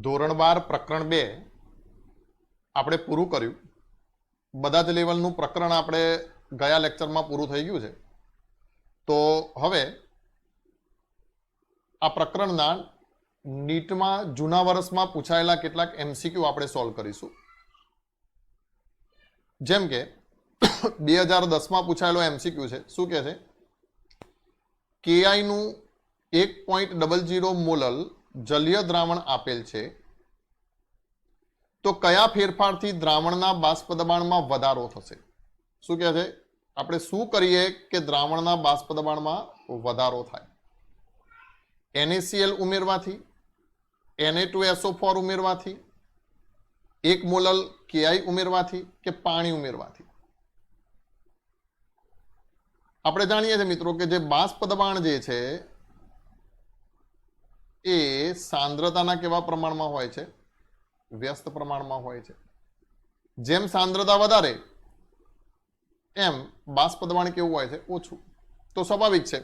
ધોરણ 12 પ્રકરણ 2 આપણે પૂરું કર્યું. બધા જ લેવલનું પ્રકરણ આપણે ગયા લેક્ચરમાં પૂરું થઈ ગયું છે. તો હવે આ પ્રકરણના નીટમાં જૂના વર્ષમાં પૂછાયેલા કેટલાક એમસીક્યુ આપણે સોલ્વ કરીશું. જેમ કે 2010માં પૂછાયેલો એમસીક્યુ છે. શું કહે છે? કેઆઈ નું 1.00 મોલલ જલીય દ્રાવણ આપેલ છે, તો કયા ફેરફારથી દ્રાવણના બાષ્પ દબાણમાં વધારો થશે? શું કહે છે? આપણે શું કરીએ કે દ્રાવણના બાષ્પ દબાણમાં વધારો થાય? NaCl ઉમેરવાથી, Na2SO4 ઉમેરવાથી, 1 મોલલ KI ઉમેરવાથી કે પાણી ઉમેરવાથી? આપણે જાણીએ છીએ મિત્રો કે જે બાષ્પ દબાણ જે છે એ સાંદ્રતાના કેવા પ્રમાણમાં હોય છે? વ્યસ્ત પ્રમાણમાં હોય છે. જેમ સાંદ્રતા વધારે એમ બાષ્પ દબાણ કેવું હોય છે? ઓછું. તો સ્વાભાવિક છે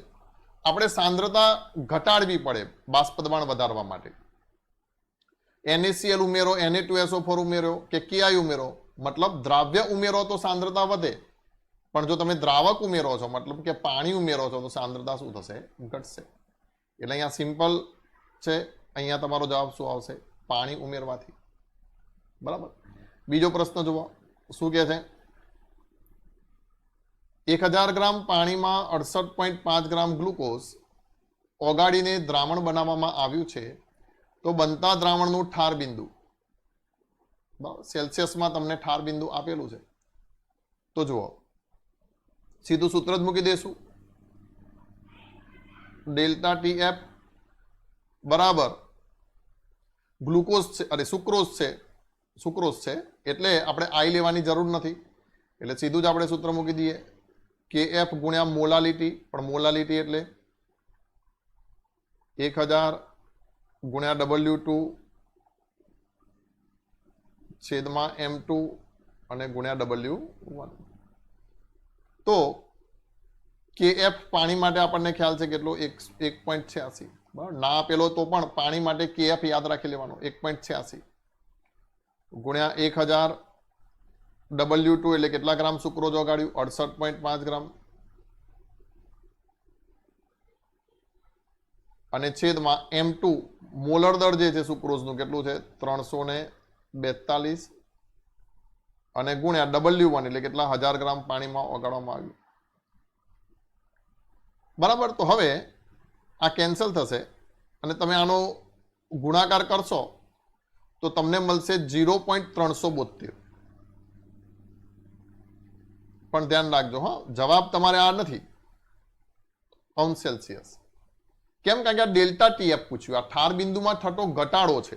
આપણે સાંદ્રતા ઘટાડવી પડે બાષ્પ દબાણ વધારવા માટે. NaCl ઉમેરો, Na2SO4 ઉમેરો કે KI ઉમેરો, મતલબ દ્રાવ્ય ઉમેરો તો સાંદ્રતા વધે, પણ જો તમે દ્રાવક ઉમેરો છો મતલબ કે પાણી ઉમેરો છો તો સાંદ્રતા શું થશે? ઘટશે. એટલે અહીંયા સિમ્પલ છે. અહીંયા તમારો જવાબ શું આવશે? પાણી ઉમેરવાથી. બરાબર. બીજો પ્રશ્ન જુઓ શું કહે છે? 1000 ગ્રામ પાણીમાં 68.5 ગ્રામ ગ્લુકોઝ ઓગાળીને દ્રાવણ બનાવવામાં આવ્યું છે, તો બનતા દ્રાવણનું ઠાર બિંદુ, સેલ્સિયસમાં તમને ઠાર બિંદુ આપેલું છે. તો જુઓ સીધું સૂત્ર જ મૂકી દેશું. ડેલ્ટા TF બરાબર ગ્લુકોઝ છે, અરે સુક્રોઝ છે એટલે આપણે આઈ લેવાની જરૂર નથી, એટલે સીધું જ આપણે સૂત્ર મૂકી દઈએ. KF ગુણ્યા મોલાલિટી, પણ મોલાલિટી એટલે 1000 ગુણ્યા W2 છેદમાં M2 અને ગુણ્યા W1. તો KF પાણી માટે આપણને ખ્યાલ છે કેટલો? 1.86. બરાબર. ના આપેલો તો પણ પાણી માટે KF યાદ રાખી લેવાનો 1.86 ગુણ્યા 1000 W2 એટલે કેટલા ગ્રામ સુક્રોઝ ઓગાળ્યું? 68.5 ગ્રામ અને છેદમાં M2 મોલર દળ જે છે સુક્રોઝનું કેટલું છે? 342 અને ગુણ્યા W1 એટલે કેટલા? 1000 ગ્રામ પાણીમાં ઓગાળવામાં આવ્યું. બરાબર. તો હવે આ કેન્સલ થશે અને તમે આનો ગુણાકાર કરશો તો તમને મળશે 0.372. પણ ધ્યાન રાખજો હા, જવાબ તમારે આ નથી, અંશ સેલ્સિયસ. કેમ? કારણ કે આ ડેલ્ટા TF પૂછ્યું, આ ઠાર બિંદુમાં થતો ઘટાડો છે.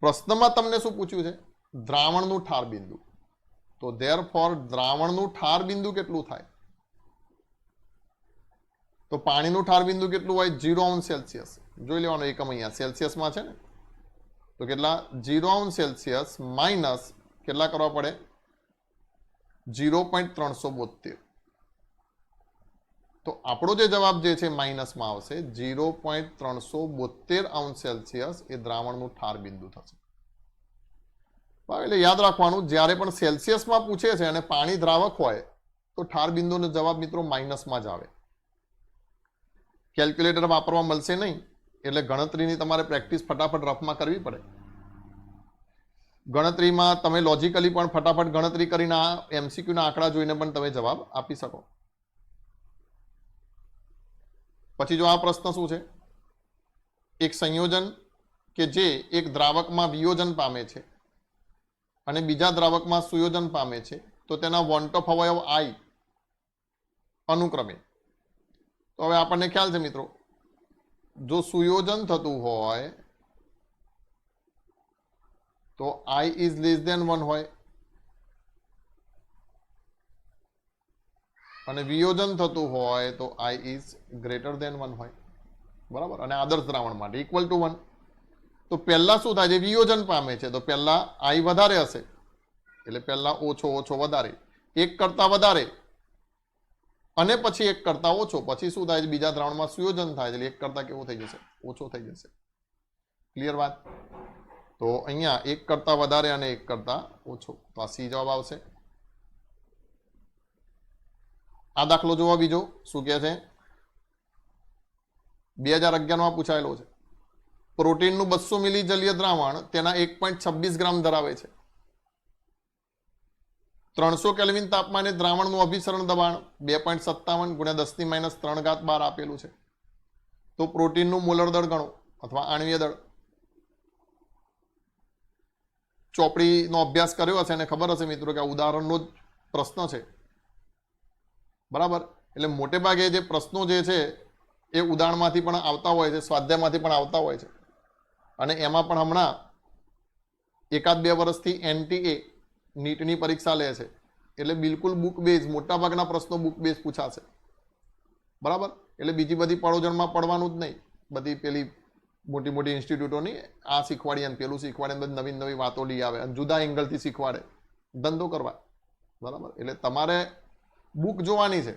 પ્રશ્નમાં તમને શું પૂછ્યું છે? દ્રાવણનું ઠાર બિંદુ. તો ધેરફોર દ્રાવણનું ઠાર બિંદુ કેટલું થાય? તો પાણીનું ઠાર બિંદુ કેટલું હોય? 0 અંશ સેલ્સિયસ. જોઈ લેવાનો એકમ અહીંયા સેલ્સિયસમાં છે ને, તો કેટલા? 0 અંશ સેલ્સિયસ માઇનસ કેટલા કરવા પડે? 0.372. તો આપણો જે જવાબ જે છે માઇનસમાં આવશે. 0.372 અંશ સેલ્સિયસ એ દ્રાવણનું ઠાર બિંદુ થશે. એટલે યાદ રાખવાનું, જ્યારે પણ સેલ્સિયસમાં પૂછે છે અને પાણી દ્રાવક હોય તો ઠાર બિંદુનો જવાબ મિત્રો માઇનસમાં જ આવે. કેલ્ક્યુલેટર વાપરવા મળશે નહીં, એટલે ગણતરીની તમારે પ્રેક્ટિસ ફટાફટ રફમાં કરવી પડે. ગણતરીમાં તમે લોજિકલી પણ ફટાફટ ગણતરી કરીને આ એમસીક્યુના આંકડા જોઈને પણ તમે જવાબ આપી શકો. પછી જો આ પ્રશ્ન શું છે? એક સંયોજન કે જે એક દ્રાવકમાં વિયોજન પામે છે અને બીજા દ્રાવકમાં સુયોજન પામે છે, તો તેના વોન્ટ-ઓફ અવયવ I અનુક્રમે. તો હવે આપણને ખ્યાલ છે મિત્રો, જો સુયોજન થતું હોય તો I is less than 1 હોય અને વિયોજન થતું હોય તો I is greater than 1 હોય. બરાબર. અને આદર્શ દ્રાવણ માટે equal to 1. તો પહેલા શું થાય? જે વિયોજન પામે છે તો પહેલા I વધારે હશે, એટલે પહેલા ઓછો વધારે, 1 કરતા વધારે અને પછી 1 કરતા ઓછો, પછી શું થાય? બીજા દ્રાવણમાં સુયોજન થાય એટલે 1 કરતા કેવું થઈ જશે? ઓછો થઈ જશે. ક્લિયર વાત? તો અહીંયા 1 કરતા વધારે અને 1 કરતા ઓછો, તો આ સી જવાબ આવશે. આ દાખલો જોવા બીજો શું કહે છે, 2011માં પૂછાયેલો છે. પ્રોટીનનું 200 મિલી જલીય દ્રાવણ તેના 1.26 ગ્રામ ધરાવે છે. 300 કેલ્વિન તાપમાને દ્રાવણનું અભિસરણ દબાણ 2.57 × 10⁻³ બાર આપેલું છે. તો પ્રોટીનનું મોલર દળ ગણો અથવા આણ્વીય દળ. ચોપડીનો અભ્યાસ કર્યો હશે અને ખબર હશે મિત્રો કે આ ઉદાહરણનો જ પ્રશ્ન છે, બરાબર? એટલે મોટે ભાગે જે પ્રશ્નો જે છે એ ઉદાહરણમાંથી પણ આવતા હોય છે, સ્વાધ્યાયમાંથી પણ આવતા હોય છે. અને એમાં પણ હમણાં 1-2 વર્ષથી NTA નીટની પરીક્ષા લે છે, એટલે બિલકુલ બુક બેઝ મોટાભાગના પ્રશ્નો બુક બેઝ પૂછાશે, બરાબર? એટલે બીજી બધી પળોજણમાં પડવાનું જ નહીં. બધી પેલી મોટી મોટી ઇન્સ્ટિટ્યૂટોની આ શીખવાડી અને પેલું શીખવાડે, બધી નવી નવી વાતો લઈ આવે અને જુદા એંગલથી શીખવાડે, ધંધો કરવા, બરાબર? એટલે તમારે બુક જોવાની છે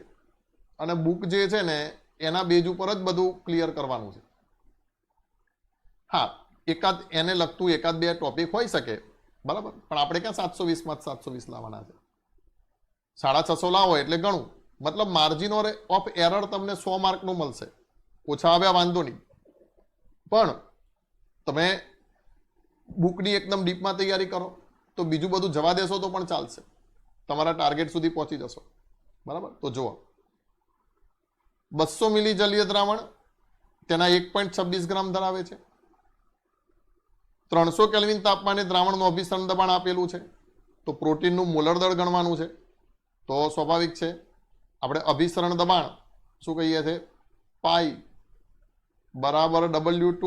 અને બુક જે છે ને એના બેઝ ઉપર જ બધું ક્લિયર કરવાનું છે. હા, એને લગતું 1-2 ટોપિક હોઈ શકે, બરાબર? પણ આપણે ક્યાં 720 માં 720 લાવવાના છે? 650 લાવો એટલે ઘણું, મતલબ માર્જિન ઓફ એરર તમને 100 માર્કનું મળશે. ઓછા આવ્યા વાંધો નહીં, પણ તમે બુકની એકદમ ડીપમાં તૈયારી કરો તો બીજું બધું જવા દેશો તો પણ ચાલશે, તમારા ટાર્ગેટ સુધી પહોંચી જશો, બરાબર? તો જુઓ, 200 મિલી જલીય દ્રાવણ તેના 1.26 ગ્રામ ધરાવે છે. 300 કેલ્વિન તાપમાને દ્રાવણનું અભિસરણ દબાણ આપેલું છે. તો પ્રોટીનનું મોલર દળ ગણવાનું છે. તો સ્વાભાવિક છે, આપણે અભિસરણ દબાણ શું કહીએ છીએ, પાઈ બરાબર W2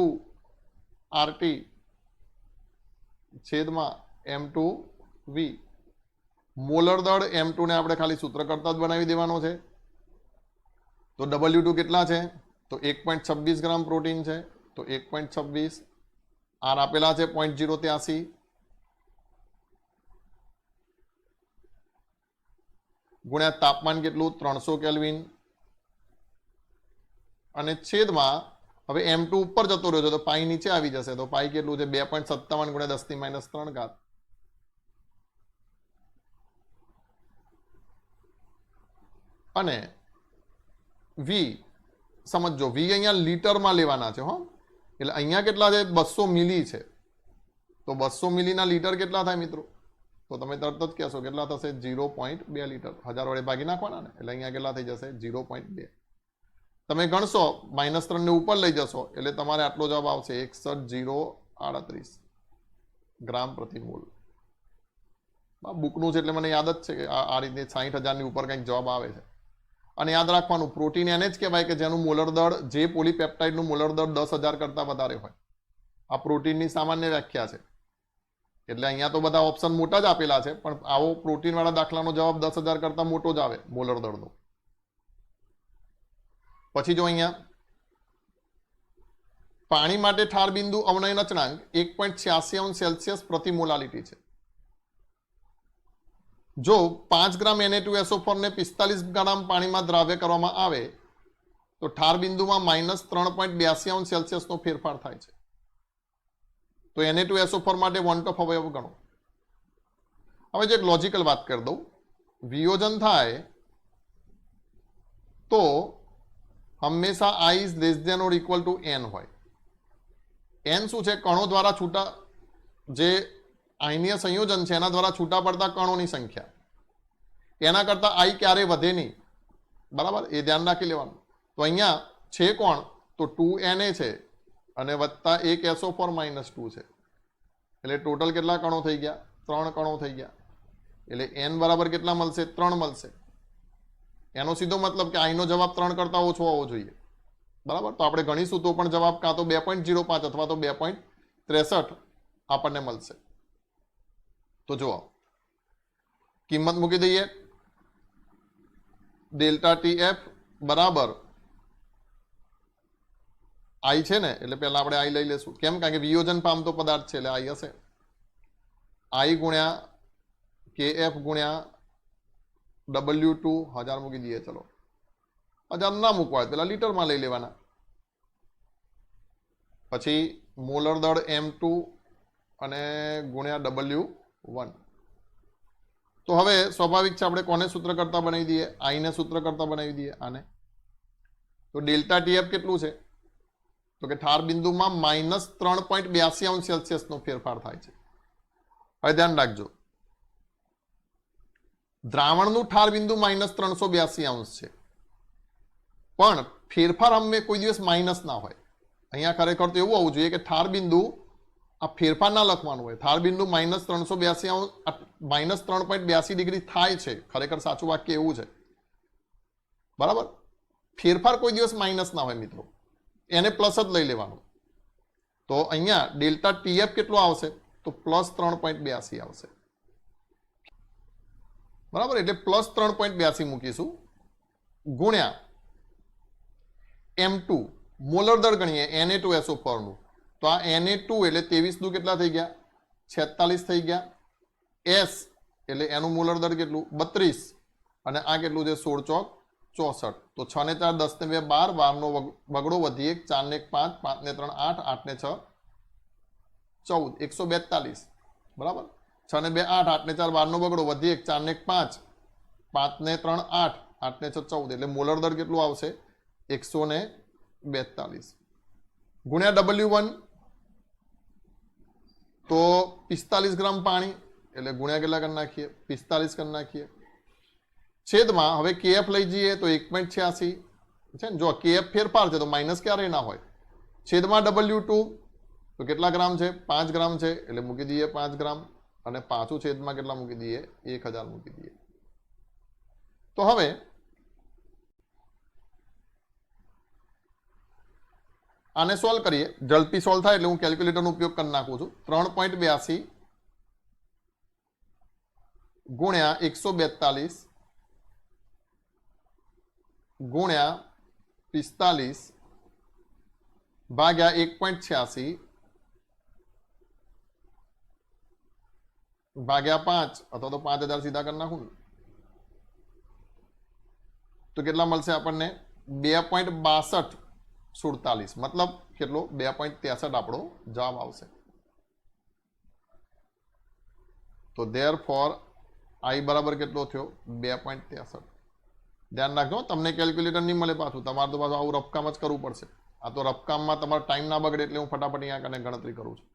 RT છેદમાં M2V. મોલર દળ M2 ને આપણે ખાલી સૂત્ર કરતા જ બનાવી દેવાનો છે. તો W2 કેટલા છે, તો 1.26 ગ્રામ પ્રોટીન છે, તો 1.26, R આપેલા છે 0.083, ગુણ્યા તાપમાન કેટલું 300 કેલ્વિન, અને છેદમાં હવે M2 ઉપર જતો રહ્યો છે તો પાઈ નીચે આવી જશે, તો પાઈ કેટલું છે 2.57 × 10⁻³ અને V સમજો, V અહીંયા લીટરમાં લેવાના છે હો. એટલે અહીંયા કેટલા છે, 200 મિલી છે, તો 200 મિલીના લીટર કેટલા થાય મિત્રો? તો તમે તરત જ કહેશો કેટલા થશે, 0.2 લીટર. 1000 વડે ભાગી નાખવાના ને, એટલે અહીંયા કેટલા થઈ જશે, 0.2. તમે ગણશો -3 ને ઉપર લઈ જશો એટલે તમારે આટલો જવાબ આવશે 61038 ગ્રામ પ્રતિ મોલ. બુકનું છે એટલે મને યાદ જ છે કે આ રીતે 60,000 ની ઉપર કંઈક જવાબ આવે છે. અને યાદ રાખવાનું, પ્રોટીન એને જ કહેવાય કે જેનું મોલર દળ, જે પોલીપેપ્ટાઇડનું મોલર દળ 10,000 કરતાં વધારે હોય. આ પ્રોટીનની સામાન્ય વ્યાખ્યા છે. એટલે અહીંયા તો બધા ઓપ્શન મોટા જ આપેલા છે, પણ આવો પ્રોટીનવાળા દાખલાનો જવાબ 10,000 કરતાં મોટો જ આવે મોલર દળનો. પછી જો અહીંયા પાણી માટે ઠાર બિંદુ અવનયન અચળાંક 1.86 પ્રતિ મોલાલિટી છે. જો 5 ગ્રામ Na2SO4 ને 45 ગ્રામ પાણીમાં દ્રાવ્ય કરવામાં આવે તો ઠાર બિંદુમાં -3.82 નો ફેરફાર થાય છે. તો Na2SO4 માટે વોન્ટ ઓફ અવયવ ગણો. હવે જે એક લોજિકલ વાત કરી દઉં, વિયોજન થાય તો હંમેશા I is less than or equal to n હોય. n શું છે, કણો દ્વારા છૂટા, જે આયનીય સંયોજન છે એના દ્વારા છૂટા પડતા કણોની સંખ્યા. એના કરતા I ક્યારેય વધે નહીં, બરાબર? એ ધ્યાન રાખી લેવાનું. તો અહીંયા છે કોણ, તો 2Na છે અને વત્તા 1 SO4 -2 છે, એટલે ટોટલ કેટલા કણો થઈ ગયા, 3 કણો થઈ ગયા. એટલે n બરાબર કેટલા મળશે, 3 મળશે. એનો સીધો મતલબ કે આઈનો જવાબ 3 કરતા ઓછો હોવો જોઈએ, બરાબર? તો આપણે ગણીશું તો પણ જવાબ કાં તો 2.05 અથવા તો 2.63 આપણને મળશે. તો જુઓ, કિંમત મૂકી દઈએ, ડેલ્ટા TF બરાબર I છે ને, એટલે પહેલા આપણે I લઈ લેશું. કેમ? કારણ કે વિયોજન પામતો પદાર્થ છે એટલે I હશે. I ગુણ્યા KF ગુણ્યા W2 1000 મૂકી દઈએ. ચલો 1000 ના મૂકવા હોય પેલા લીટરમાં લઈ લેવાના. પછી મોલર દળ M2 અને ગુણ્યા W1. તો હવે સ્વાભાવિક છે આપણે કોને સૂત્ર કરતા બનાવી દઈએ, આઈને સૂત્ર કરતા બનાવી દઈએ આને. તો ડેલ્ટા ટીએફ કેટલું છે, તો કે ઠાર બિંદુમાં -3.82°C નો ફેરફાર થાય છે. હવે ધ્યાન રાખજો, દ્રાવણનું ઠાર બિંદુ -382° છે, પણ ફેરફાર અમે કોઈ દિવસ માઇનસ ના હોય. અહીંયા ખરેખર તો એવું હોવું જોઈએ કે ઠાર બિંદુ આ ફેરફાર ના લખવાનું હોય. ઠાર બિંદુ -382° થાય છે, ખરેખર સાચું વાક્ય એવું છે, બરાબર. ફેરફાર કોઈ દિવસ માઇનસ ના હોય મિત્રો, એને પ્લસ જ લઈ લેવાનું. તો અહીંયા ડેલ્ટા ટીએફ કેટલો આવશે, તો +3.82 આવશે, બરાબર. એટલે +3.82 મૂકીશું ગુણ્યા M2 મોલર દળ ગણીએ Na2SO4 નું. તો આ Na2 એટલે 23 દુ કેટલા થઈ ગયા, 46 થઈ ગયા. S એટલે એનું મોલર દળ કેટલું, 32, અને આ કેટલું છે, 16 ચોક 64. તો 6 ને 4 10 ને 2 12, 12 નો બગડો વધી 1, 4 ને 1 5, 5 ને 3 8, 8 ને 6 14, 142, બરાબર. 6 ને 2 8, 8 ને 4 12 નો બગડો વધી 1, 4 ને 1 5, 5 ને 3 8, 8 ને 6 14, એટલે મોલર દળ કેટલું આવશે, 142 ગુણ્યા W1. તો 45 ગ્રામ પાણી, એટલે ગુણ્યા કેટલા કરી નાખીએ, 45 કરી નાખીએ. છેદમાં હવે KF લઈ જઈએ તો 1.86 છે ને. જો KF ફેરફાર છે તો માઇનસ ક્યારે ના હોય. છેદમાં W2 તો કેટલા ગ્રામ છે, 5 ગ્રામ છે, એટલે મૂકી દઈએ 5 ગ્રામ, અને પાછું છેદમાં કેટલા મૂકી દઈએ, 1000 મૂકી દઈએ. તો હવે આને સોલ્વ કરીએ, ઝડપી સોલ્વ થાય એટલે હું કેલ્ક્યુલેટરનો ઉપયોગ કરી નાખું છું. 3.82 ગુણ્યા 142 ગુણ્યા 45 ભાગ્યા 1.86 ભાગ્યા 5, અથવા તો 5000 સીધા કરી નાખું ને, તો કેટલા મળશે આપણને, 2.6247, મતલબ કેટલો, 2.63 આપણો જવાબ આવશે. તો therefore I બરાબર કેટલો થયો, 2.63. ધ્યાન રાખજો, તમને કેલ્ક્યુલેટર નહીં મળે પાછું, તમારે તો પાછું આવું રફકામ જ કરવું પડશે. આ તો રફકામમાં તમારો ટાઈમ ના બગડે એટલે હું ફટાફટ અહીંયા કને ગણતરી કરું છું.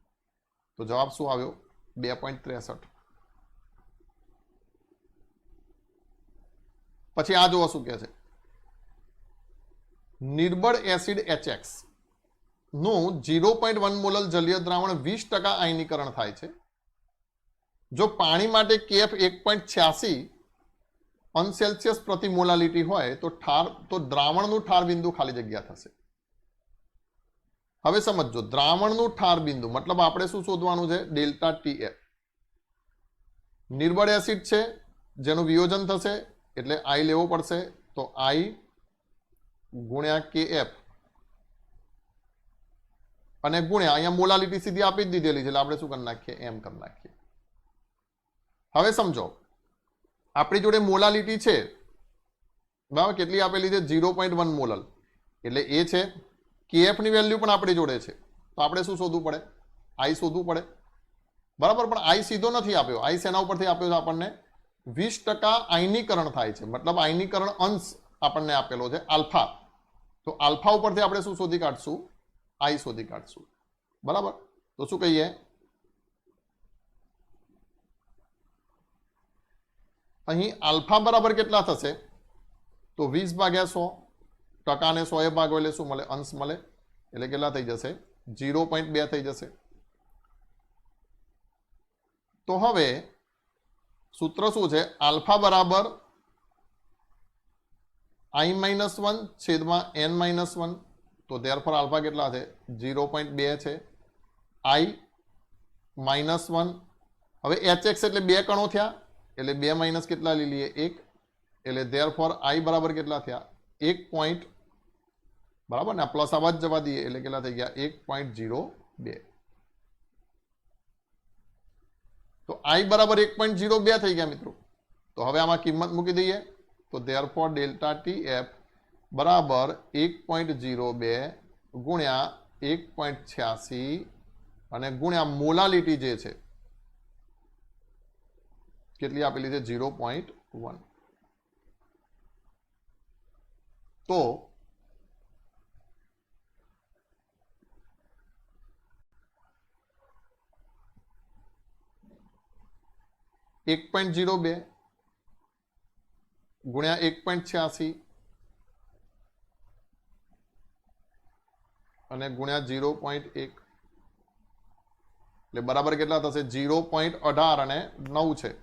તો જવાબ શું આવ્યો, 2.63. પછી આ જોવો શું કહે છે, નિર્બળ એસિડ HX નું 0.1 મોલર જલીય દ્રાવણ 20% આયનીકરણ થાય છે. જો પાણી માટે KF 1.86 પ્રતિ મોલાલિટી હોય તો દ્રાવણનું ઠાર બિંદુ ખાલી જગ્યા થશે. હવે સમજો, દ્રાવણનું ઠાર બિંદુ મતલબ આપણે શું શોધવાનું છે, ડેલ્ટા TF. નિર્બળ એસિડ છે જેનું વિયોજન થશે એટલે I લેવો પડશે, તો I ગુણ્યા KF અને ગુણ્યા અહીંયા મોલાલિટી સીધી આપી જ દીધેલી છે એટલે આપણે શું કરી નાખીએ, એમ કરી નાખીએ. હવે સમજો, આપણી જોડે મોલાલિટી છે, બરાબર, કેટલી આપેલી છે, 0.1 મોલર, એટલે એ છે. KF ની વેલ્યુ પણ આપણી જોડે છે, તો આપણે શું શોધવું પડે, I શોધવું પડે, બરાબર. પણ I સીધો નથી આપ્યો, I શેના ઉપરથી આપ્યો છે આપણને, 20% આયનીકરણ થાય છે, મતલબ આયનીકરણ અંશ આપણને આપેલો છે આલ્ફા. તો આલ્ફા ઉપરથી આપણે શું શોધી કાઢશું, I શોધી કાઢશું, બરાબર. તો શું કહીએ, અહીં આલ્ફા બરાબર કેટલા થશે, તો 20/100, ટકાને 100 ભાગો એટલે શું મળે, અંશ મળે, એટલે કેટલા થઈ જશે, 0.2 થઈ જશે. તો હવે સૂત્ર શું છે, આલ્ફા બરાબર I-1 છેદમાં n-1. તો therefore આલ્ફા કેટલા છે, 0.2 છે. I-1 હવે HX એટલે 2 કણો થયા એટલે 2 માઇનસ કેટલા લઈ લઈએ, 1, એટલે therefore I બરાબર કેટલા થયા, 1 પોઈન્ટ, બરાબર ને, પ્લસ આવા જ જવા દઈએ એટલે કેટલા થઈ ગયા, 1.02. તો I બરાબર 1.02 થઈ ગયા મિત્રો. તો હવે આમાં કિંમત મૂકી દઈએ, તો therefore ડેલ્ટા TF બરાબર 1.02 ગુણ્યા 1.86 અને ગુણ્યા મોલાલિટી જે છે કેટલી આપેલી છે 0.1 તો એક 1.02 ગુણ્યા 1.86 અને ગુણ્યા 0.1 એટલે બરાબર કેટલા થશે 0.18 અને 9 છે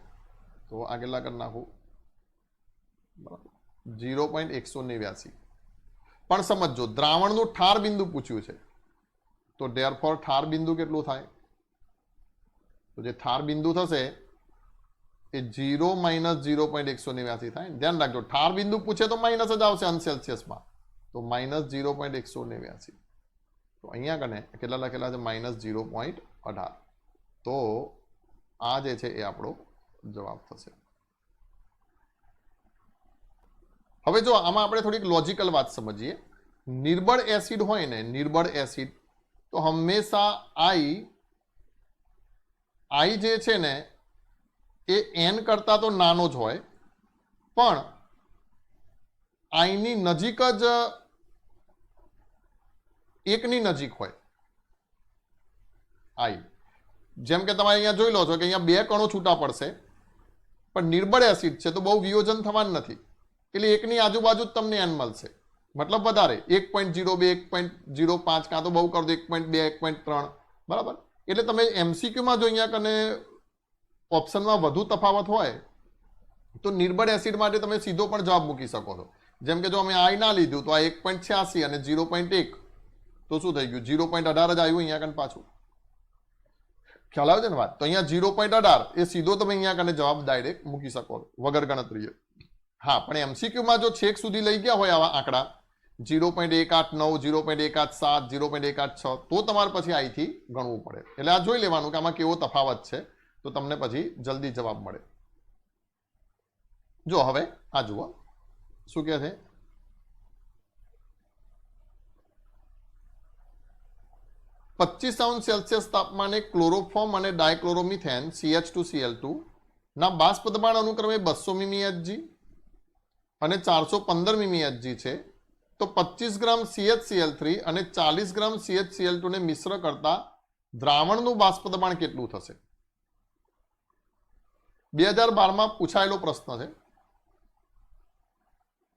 તો આ કેટલા કરી નાખું 0.189 પણ સમજો દ્રાવણનું ઠાર બિંદુ પૂછ્યું છે તો ધેરફોર ઠાર બિંદુ કેટલું થાય તો જે ઠાર બિંદુ થશે એ 0 - 0.189 થાય ધ્યાન રાખજો ઠાર બિંદુ પૂછે તો માઇનસ જ આવશે અનસેલ્સિયસમાં તો -0.189 તો અહીંયા કને કેટલા લખેલા છે -0.18 તો આ જે છે એ આપણો જવાબ થશે હવે જો આમાં આપણે થોડીક લોજિકલ વાત સમજીએ નિર્બળ એસિડ હોય ને નિર્બળ એસિડ તો હંમેશા આઈ જે છે ને એ n કરતા તો નાનો જ હોય પણ આઈની નજીક જ એકની નજીક હોય આઈ જેમ કે તમે અહીંયા જોઈ લો છો કે અહીંયા બે કણો છૂટા પડશે પણ નિર્બળ એસિડ છે તો બહુ વિયોજન થવાનું નથી એટલે એકની આજુબાજુ જ તમને n મળશે મતલબ વધારે 1.02 1.05 કાં તો બહુ કરો તો 1.2 1.3 બરાબર એટલે તમે એમસીક્યુમાં જો અહીંયા કને ઓપ્શનમાં વધુ તફાવત હોય તો નિર્બળ એસિડ માટે તમે સીધો પણ જવાબ મૂકી શકો છો જેમ કે જો અમે આઈ ના લીધું તો આ 1.86 અને 0.1 તો શું થઈ ગયું 0.18 જ આવ્યું અહીંયા કને પાછું ખ્યાલ આવે છે ને વાત તો અહીંયા 0.18 એ સીધો તમે અહીંયા કને જવાબ ડાયરેક્ટ મૂકી શકો વગર ગણતરીએ હા પણ એમસીક્યુમાં જો છેક સુધી લઈ ગયા હોય આવા આંકડા 0.189 0.187 0.186 તો તમારે પછી આઈથી ગણવું પડે એટલે આ જોઈ લેવાનું કે આમાં કેવો તફાવત છે તો તમને પછી જલ્દી જવાબ મળે જો હવે આ જુઓ શું કહે છે 25 સેલ્સિયસ તાપમાને ક્લોરોફોર્મ અને ડાયક્લોરોમિથેન CH2Cl2 ના બાષ્પ દબાણ અનુક્રમે 200 mmHg અને 415 mmHg છે તો 25 ગ્રામ CHCl3 અને 40 ગ્રામ CHCl2 ને મિશ્ર કરતા દ્રાવણનું બાષ્પ દબાણ કેટલું થશે 2012માં પૂછાયેલો પ્રશ્ન છે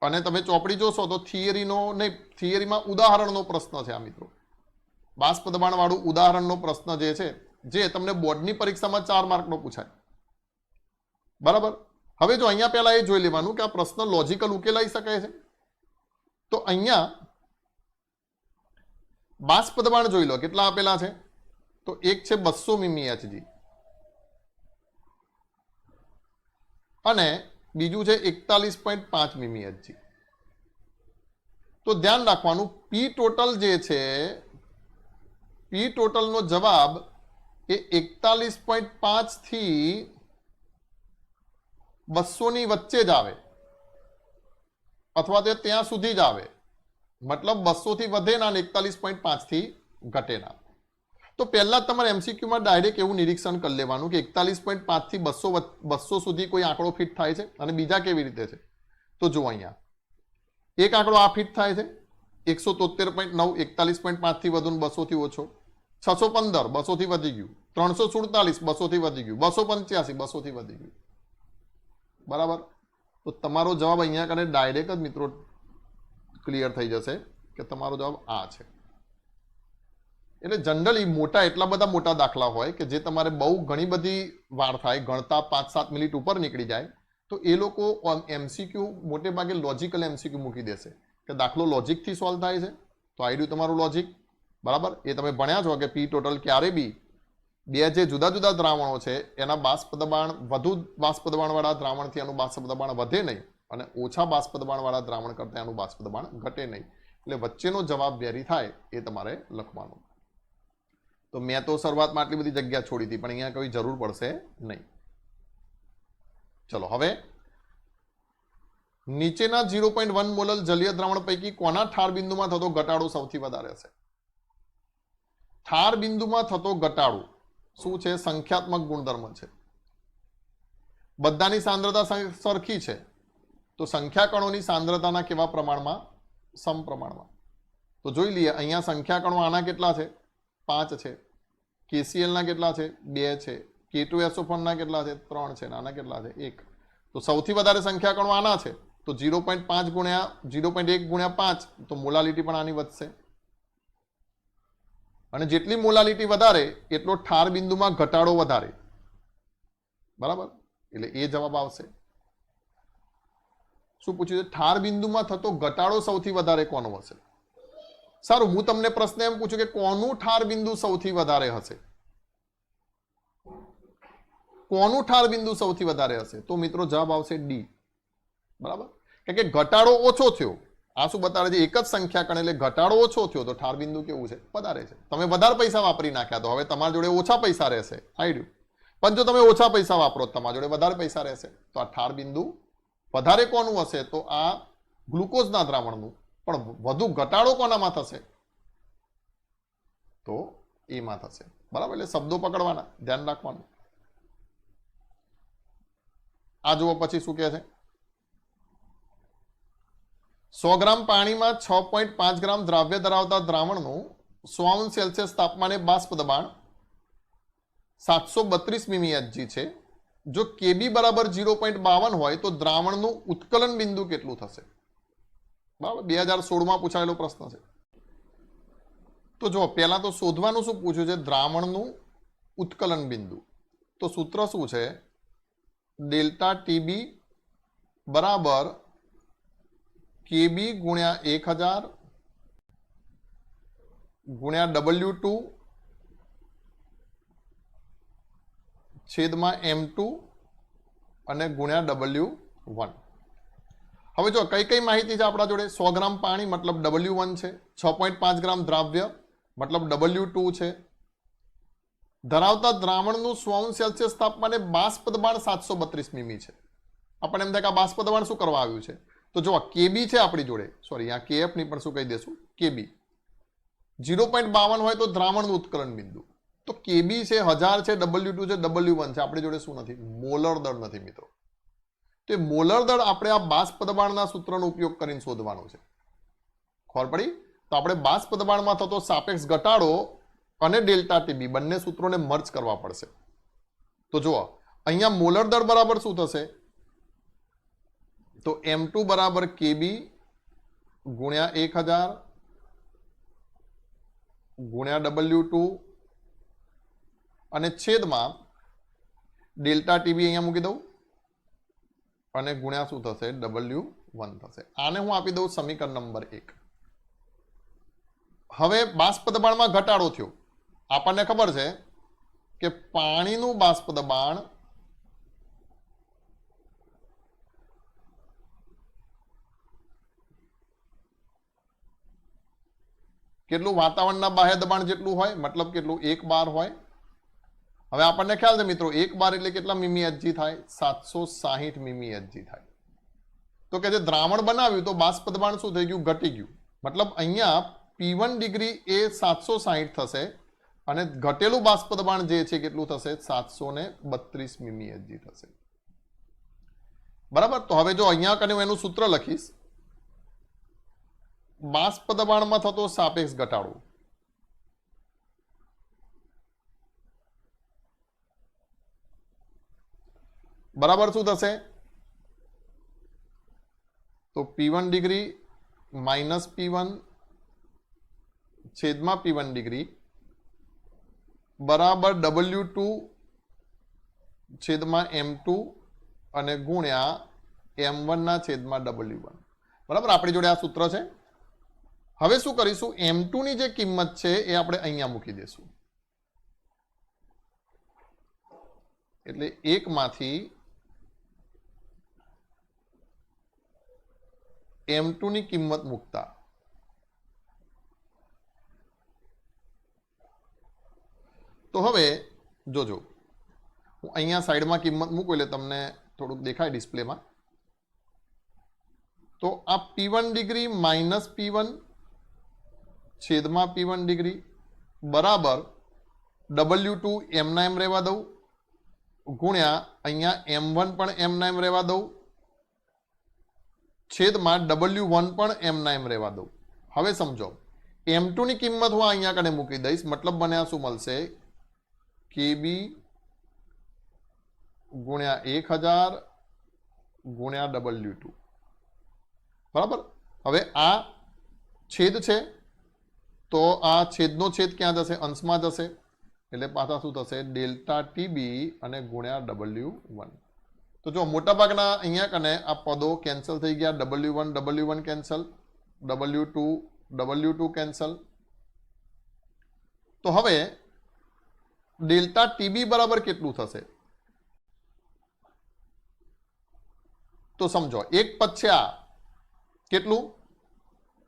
અને તમે ચોપડી જોશો તો થિયરીમાં ઉદાહરણનો પ્રશ્ન છે આ મિત્રો બાષ્પ દબાણ વાળું ઉદાહરણનો પ્રશ્ન જે છે જે તમને બોર્ડની પરીક્ષામાં 4 માર્કનો પૂછાય બરાબર હવે જો અહીંયા પહેલા એ જોઈ લેવાનું કે આ પ્રશ્ન લોજિકલ ઉકેલાઈ શકે છે તો અહીંયા બાષ્પ દબાણ જોઈ લો કેટલા આપેલા છે તો એક છે 200 mmHg અને બીજું છે 41.5 mmHg તો ધ્યાન રાખવાનું પી ટોટલ જે છે પી ટોટલ નો જવાબ એ 41.5 થી 200 ની વચ્ચે જ આવે અથવા તો ત્યાં સુધી જ આવે મતલબ 200 થી વધે ના 41.5 થી ઘટે ના તો પહેલા તમારે એમસીક્યુમાં ડાયરેક્ટ એવું નિરીક્ષણ કરી લેવાનું કે 41.5 થી 200 સુધી કોઈ આંકડો ફિટ થાય છે અને બીજા કેવી રીતે છે તો જુઓ અહીંયા એક આંકડો આ ફિટ થાય છે 173.9 41.5 થી વધુ 200 થી ઓછો 615 200 થી વધી ગયું 347 200 થી વધી ગયું 285 200 થી વધી ગયું બરાબર તો તમારો જવાબ અહીંયા કને ડાયરેક્ટ જ મિત્રો ક્લિયર થઈ જશે કે તમારો જવાબ આ છે એટલે જનરલી એટલા બધા મોટા દાખલા હોય કે જે તમારે બહુ ઘણી બધી વાર થાય ગણતા 5-7 મિનિટ ઉપર નીકળી જાય તો એ લોકો એમસીક્યુ મોટે ભાગે લોજિકલ એમસીક્યુ મૂકી દેશે કે દાખલો લોજિકથી સોલ્વ થાય છે તો આ રહ્યું તમારું લોજિક બરાબર એ તમે ભણ્યા છો કે પી ટોટલ ક્યારે બી બે જે જુદા જુદા દ્રાવણો છે એના બાષ્પ દબાણ વધુ બાષ્પ દબાણવાળા દ્રાવણથી એનું બાષ્પ દબાણ વધે નહીં અને ઓછા બાષ્પ દબાણવાળા દ્રાવણ કરતાં એનું બાષ્પ દબાણ ઘટે નહીં એટલે વચ્ચેનો જવાબ વેરી થાય એ તમારે લખવાનો તો મેં તો શરૂઆતમાં આટલી બધી જગ્યા છોડી હતી પણ અહીંયા કોઈ જરૂર પડશે નહીં ચલો હવે નીચેના 0.1 મોલલ જલીય દ્રાવણ પૈકી કોના ઠાર બિંદુમાં થતો ઘટાડો સૌથી વધારે હશે ઠાર બિંદુમાં થતો ઘટાડો શું છે? સંખ્યાત્મક ગુણધર્મ છે. બધાની સાંદ્રતા સરખી છે તો સંખ્યા કણોની સાંદ્રતાના કેવા પ્રમાણમાં? સમપ્રમાણમાં. તો જોઈ લઈએ, અહીંયા સંખ્યા કણો આના કેટલા છે? 5 છે. KCl ના કેટલા છે? 2 છે. K2SO4 ના કેટલા છે? 3 છે. આના કેટલા છે? 1. તો સૌથી વધારે સંખ્યા કણો આના છે તો 0.5 ગુણ્યા 0.1 ગુણ્યા 5 તો મોલાલિટી પણ આની વધશે, અને જેટલી મોલાલિટી વધારે એટલો ઠાર બિંદુમાં ઘટાડો વધારે. બરાબર, એટલે એ જવાબ આવશે. શું પૂછ્યું છે? ઠાર બિંદુમાં થતો ઘટાડો સૌથી વધારે કોનો હશે? સારું, હું તમને પ્રશ્ન એમ પૂછું કે કોનું ઠાર બિંદુ સૌથી વધારે હશે? કોનું ઠાર બિંદુ સૌથી વધારે હશે? તો મિત્રો જવાબ આવશે ડી. બરાબર, કારણ કે ઘટાડો ઓછો થયો. આ શું બતાવે છે? એક જ સંખ્યા કણ એટલે ઘટાડો ઓછો થયો તો ઠાર બિંદુ કેવું છે? વધારે છે. તમે વધારે પૈસા વાપરી નાખ્યા તો હવે તમારી જોડે ઓછા પૈસા રહેશે. આઈડિયું. પણ જો તમે ઓછા પૈસા વાપરો તમારી જોડે વધારે પૈસા રહેશે તો આ ઠાર બિંદુ વધારે કોનું હશે? તો આ ગ્લુકોઝના દ્રાવણનું. પણ વધુ ઘટાડો કોનામાં થશે? તો એમાં થશે. બરાબર, એટલે શબ્દો પકડવાના, ધ્યાન રાખવાનું. આ જુઓ પછી શું કહે છે? 100 ગ્રામ પાણીમાં 6.5 ગ્રામ દ્રાવ્ય ધરાવતા દ્રાવણનું 100 °C તાપમાને બાષ્પ દબાણ 732 mmHg છે. જો Kb બરાબર 0.52 હોય તો દ્રાવણનું ઉત્કલન બિંદુ કેટલું થશે? બરાબર, 2016માં પૂછાયેલો પ્રશ્ન છે. તો જો પહેલા તો શોધવાનું શું પૂછ્યું છે? દ્રાવણનું ઉત્કલન બિંદુ. તો સૂત્ર શું છે? ડેલ્ટા ટીબી બરાબર KB ગુણ્યા 1000 ગુણ્યા W2 છેદમાં M2 અને ગુણ્યા W1. હવે જો કઈ કઈ માહિતી છે આપણા જોડે? 100 ગ્રામ પાણી મતલબ W1 છે, 6.5 ગ્રામ દ્રાવ્ય મતલબ W2 છે, ધરાવતા દ્રાવણનું 100 °C તાપમાને બાષ્પ દબાણ 732 મીમી છે. આપણને એમ થાય કે આ બાષ્પ દબાણ શું કરવા આવ્યું છે? તો જો KB છે આપણી જોડે, સોરી આ KF ની પણ શું કહી દેશું? KB 0.52 હોય તો દ્રાવણનું ઉત્કલન બિંદુ. તો KB છે 1000 છે, W2 છે, W1 છે. આપણી જોડે શું નથી? મોલર દળ નથી મિત્રો. તો એ મોલર દળ આપણે આ બાષ્પ દબાણના સૂત્રનો ઉપયોગ કરીને શોધવાનું છે. ખબર પડી? તો આપણે બાષ્પ દબાણમાં થતો સાપેક્ષ ઘટાડો અને ડેલ્ટા ટીબી બંને સૂત્રોને મર્જ કરવા પડશે. તો જુઓ અહીંયા મોલર દળ બરાબર શું થશે? તો M2 બરાબર KB ગુણ્યા 1000 ગુણ્યા W2 અને છેદમાં ડેલ્ટા ટીબી અહીંયા મૂકી દઉં અને ગુણ્યા શું થશે? W1 થશે. આને હું આપી દઉં સમીકરણ નંબર 1. હવે બાષ્પ દબાણમાં ઘટાડો થયો. આપણને ખબર છે કે પાણીનું બાષ્પ દબાણ કેટલું? વાતાવરણના બાહ્ય દબાણ જેટલું હોય, મતલબ કેટલું? 1 બાર હોય. હવે આપણને ખ્યાલ છે મિત્રો 1 બાર એટલે કેટલા મીમી Hg થાય? 760 મીમી Hg થાય. તો કે જે દ્રાવણ બનાવ્યું તો બાષ્પ દબાણ શું થઈ ગયું? ઘટી ગયું. મતલબ અહીંયા P1 ડિગ્રી એ 760 થશે અને ઘટેલું બાષ્પ દબાણ જે છે કેટલું થશે? 732 મીમી Hg થશે. બરાબર, તો હવે જો અહીંયા કને એનું સૂત્ર લખીશ, બાષ્પ દબાણમાં થતો સાપેક્ષ ઘટાડો બરાબર શું થશે? તો P1 ડિગ્રી માઇનસ P1 છેદમાં P1 ડિગ્રી બરાબર W2 છેદમાં M2 અને ગુણ્યા M1 ના છેદમાં W1. બરાબર, આપણી જોડે આ સૂત્ર છે. હવે શું કરીશું? M2 ની જે કિંમત છે એ આપણે અહીંયા મૂકી દેશું. એટલે 1 માંથી M2 ની કિંમત મૂકતા તો હવે જોજો હું અહીંયા સાઈડમાં કિંમત મૂકું એટલે તમને થોડુંક દેખાય ડિસ્પ્લેમાં. તો આ P1 ડિગ્રી માઇનસ P1 છેદમાં P1 ડિગ્રી બરાબર W2 એમના એમ રહેવા દઉં ગુણ્યા અહીંયા M1 પણ એમના એમ રહેવા દઉં છેદમાં W1 પણ એમના એમ રહેવા દઉં. હવે સમજો M2 ની કિંમત હું અહીંયા કને મૂકી દઈશ, મતલબ મને આ શું મળશે KB ગુણ્યા 1000 ગુણ્યા W2 બરાબર. હવે આ છેદ છે તો આ છેદનો છેદ ક્યાં જશે? અંશમાં જશે, એટલે પાછા શું થશે ડેલ્ટા TB અને ગુણ્યા W1. તો જો મોટા ભાગના અહીંયા કને આ પદો કેન્સલ થઈ ગયા, W1 કેન્સલ, W2 કેન્સલ. તો હવે ડેલ્ટા TB બરાબર કેટલું થશે? તો સમજો એક પદ છે આ કેટલું,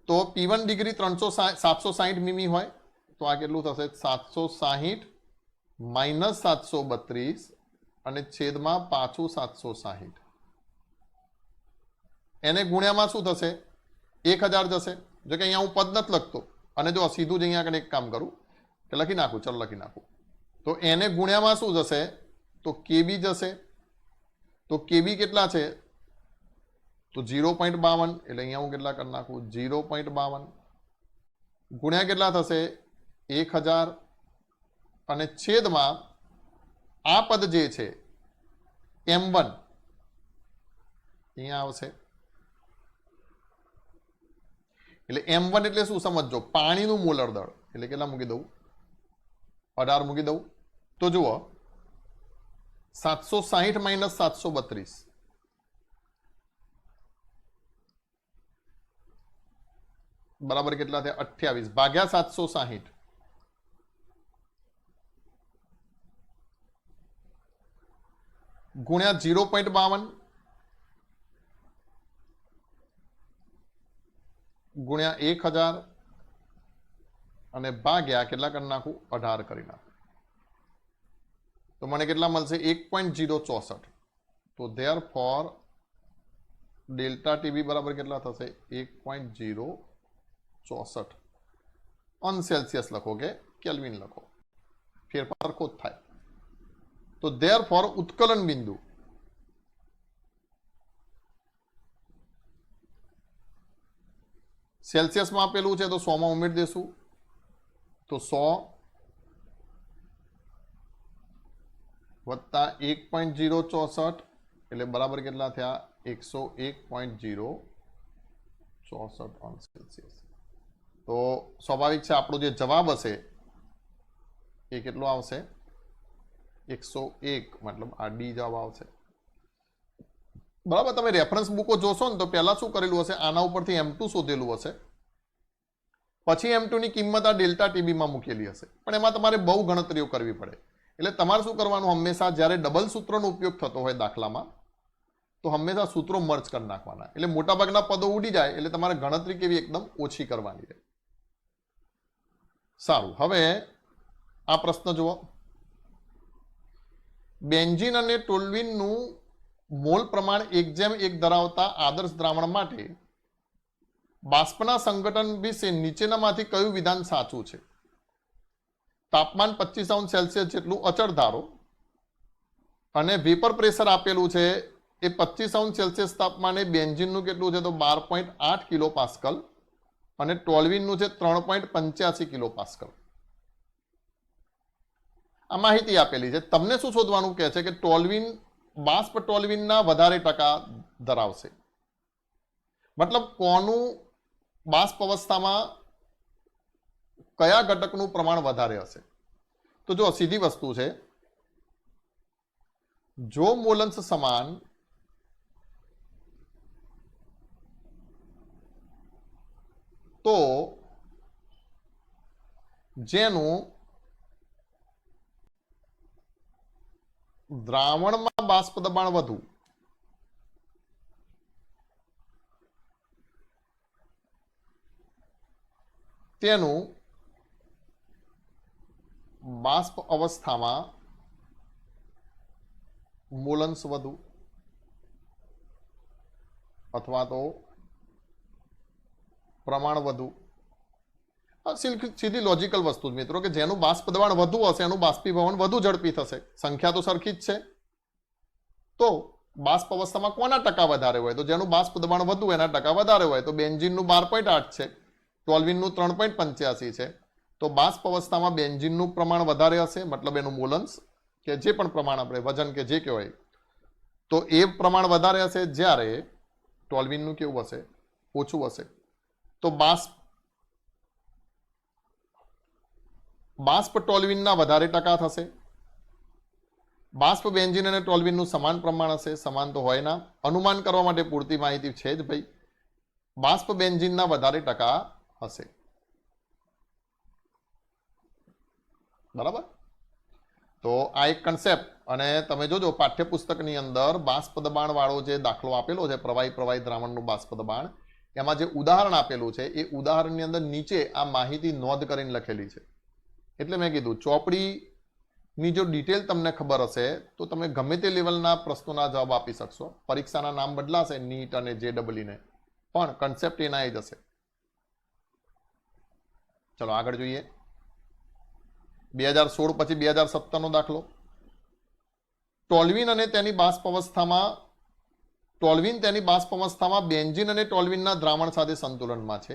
તો P1 ડિગ્રી 760 મીમી હોય તો આ કેટલું થશે 760 માઇનસ 732 અને છેદમાં પાછું 760. એને ગુણ્યામાં શું થશે 1000 જશે. જો કે અહીંયા હું પદ નથી લખતો અને જો સીધું જ અહીંયા કને એક કામ કરું કે લખી નાખું, ચલો લખી નાખું. તો એને ગુણ્યામાં શું જશે તો KB જશે. તો KB કેટલા છે તો 0.52, એટલે અહીંયા હું કેટલા કરી નાખું 0.52 ગુણ્યા કેટલા થશે 1000 અને છેદમાં આ પદ જે છે M1 અહીંયા આવશે. એટલે M1 એટલે શું સમજો પાણીનું મોલર દળ, એટલે કેટલા મૂકી દઉં 18 મૂકી દઉં. તો જુઓ 760 માઇનસ 732 બરાબર કેટલા થયા 28 ભાગ્યા 760 ગુણ્યા 0.52 ગુણ્યા 1000 અને ભાગ્યા કેટલા કરી નાખું 18 કરી નાખું. તો મને કેટલા મળશે 1.064. તો ધેરફોર ડેલ્ટા TB બરાબર કેટલા થશે 1.064. ઓન સેલ્સિયસ લખો કે કેલ્વિન લખો, ફેરફાર ખોટ થાય. તો ધેરફોર ઉત્કલન બિંદુ સેલ્સિયસમાં આપેલું છે તો 100 માં ઉમેરી દેશું. તો 100 વત્તા 1.064 એટલે બરાબર કેટલા થયા 101.064 ઓન સેલ્સિયસ. તો સ્વાભાવિક છે આપણો જે જવાબ હશે એ કેટલો આવશે 101, મતલબ આ ડી જવાબ આવશે. બરાબર. તમે રેફરન્સ બુકો જોશો ને તો પહેલા શું કરેલું હશે આના ઉપરથી M2 શોધેલું હશે, પછી M2 ની કિંમત આ ડેલ્ટા TB માં મૂકેલી હશે, પણ એમાં તમારે બહુ ગણતરીઓ કરવી પડે. એટલે તમારે શું કરવાનું હંમેશા જ્યારે ડબલ સૂત્રનો ઉપયોગ થતો હોય દાખલામાં તો હંમેશા સૂત્રો મર્જ કરી નાખવાના, એટલે મોટાભાગના પદો ઉડી જાય, એટલે તમારે ગણતરી કેવી એકદમ ઓછી કરવાની રહે. સારું. હવે આ પ્રશ્ન જુઓ. બેન્ઝીન અને ટોલ્યુઈનનું મોલ પ્રમાણ 1:1 ધરાવતા આદર્શ દ્રાવણ માટે બાષ્પના સંગઠન વિશે નીચેનામાંથી કયું વિધાન સાચું છે? તાપમાન 25°C જેટલું અચળ ધારો અને વેપર પ્રેશર આપેલું છે એ 25°C તાપમાને બેન્ઝીનનું કેટલું છે તો 12.8 કિલોપાસ્કલ અને ટોલ્યુઈનનું છે 3.85 કિલોપાસ્કલ. આ માહિતી આપેલી છે. તમને શું શોધવાનું કહે છે કે ટોલ્યુઈન બાષ્પ ટોલ્યુઈનના વધારે ટકા ધરાવશે, મતલબ કોનું બાષ્પ અવસ્થામાં કયા ઘટકનું પ્રમાણ વધારે હશે. તો જો સીધી વસ્તુ છે, જો મોલન્સ સમાન તો જેનું દ્રાવણમાં બાષ્પ દબાણ વધુ તેનું બાષ્પ અવસ્થામાં મોલન્સ વધુ અથવા તો પ્રમાણ વધુ. સીધી લોજિકલ વસ્તુ મિત્રો કે જેનું બાષ્પ દબાણ વધુ હશે એનું બાષ્પીભવન વધુ ઝડપી થશે. સંખ્યા તો સરખી જ છે. તો બાષ્પ અવસ્થામાં કોના ટકા વધારે હોય? તો જેનું બાષ્પ દબાણ વધુ એના ટકા વધારે હોય. તો બેન્ઝીનનું 12.8 છે, ટોલ્યુઇનનું 3.85 છે. તો બાષ્પ અવસ્થામાં બેન્ઝીનનું પ્રમાણ વધારે હશે, મતલબ એનું મોલન્સ કે જે પણ પ્રમાણ આપણે વજન કે જે કહેવાય તો એ પ્રમાણ વધારે હશે, જ્યારે ટોલ્યુઇનનું કેવું હશે? ઓછું હશે. તો બાષ્પ ટોલ્યુઇનના વધારે ટકા થશે. બાષ્પ બેન્ઝીન અને ટોલ્યુઇનનું સમાન પ્રમાણ હશે. સમાન તો હોય ના, અનુમાન કરવા માટે પૂરતી માહિતી છે જ ભાઈ. બાષ્પ બેન્ઝીનના વધારે ટકા હશે. બરાબર. તો આ એક કન્સેપ્ટ. અને તમે જોજો પાઠ્યપુસ્તકની અંદર બાષ્પ દબાણ વાળો જે દાખલો આપેલો છે, પ્રવાહી દ્રાવણનું બાષ્પ દબાણ, એમાં જે ઉદાહરણ આપેલું છે એ ઉદાહરણની અંદર નીચે આ માહિતી નોંધ કરીને લખેલી છે. એટલે મેં કીધું ચોપડીની જો ડિટેલ તમને ખબર હશે તો તમે ગમે તે લેવલના પ્રશ્નોના જવાબ આપી શકશો. પરીક્ષાના નામ બદલાશે, નીટ અને JEE ને, પણ કન્સેપ્ટ એના જ હશે. ચલો આગળ જોઈએ. 2016 પછી 2017 નો દાખલો. ટોલ્યુઇન તેની બાષ્પ અવસ્થામાં બેન્ઝીન અને ટોલ્યુઇનના દ્રાવણ સાથે સંતુલનમાં છે,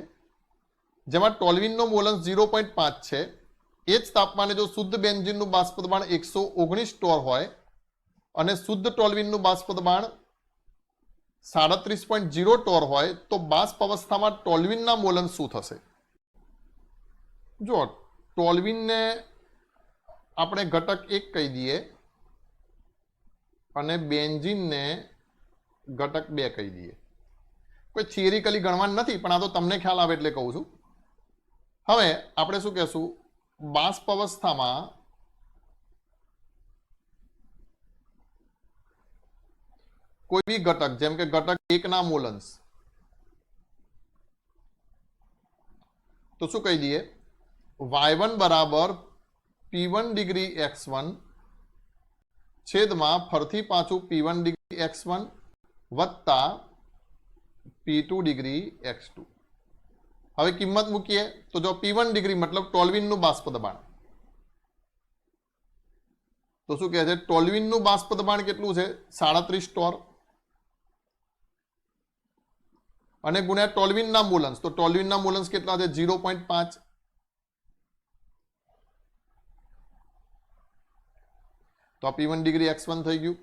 જેમાં ટોલ્યુઇનનો મોલન્સ 0.5 છે. એ જ તાપમાને જો શુદ્ધ બેન્ઝીનનું બાષ્પ દબાણ 119 ટોર હોય અને શુદ્ધ ટોલ્યુઇનનું બાષ્પ દબાણ 37.0 ટોર હોય તો બાષ્પ અવસ્થામાં ટોલ્યુઇનના મોલન્સ શું થશે? જો ટોલ્યુઇનને આપણે ઘટક 1 કહી દઈએ અને બેન્ઝીનને ઘટક 2 કહી દઈએ. કોઈ થિયરિકલી ગણવાનું નથી, પણ આ તો તમને ખ્યાલ આવે એટલે કહું છું. હવે આપણે શું કહેશું? બાષ્પ અવસ્થામાં કોઈ બી ઘટક, જેમ કે ઘટક 1 ના મોલન્સ, તો શું કહી દઈએ? y1 બરાબર P1 ડિગ્રી x1 છેદમાં ફરથી પાછું P1 ડિગ્રી x1 વત્તા P2 ડિગ્રી x2. હવે કિંમત મૂકીએ તો જો P1 ડિગ્રી મતલબ ટોલ્યુઇનનું બાષ્પ દબાણ, તો શું કહે છે? ટોલ્યુઇનનું બાષ્પ દબાણ કેટલું છે? 37 ટોર. અને ગુણ્યા ટોલ્યુઇનના મોલન્સ, તો ટોલ્યુઇનના મોલન્સ કેટલા છે? 0.5. તો આ P1 ડિગ્રી x1 થઈ ગયું.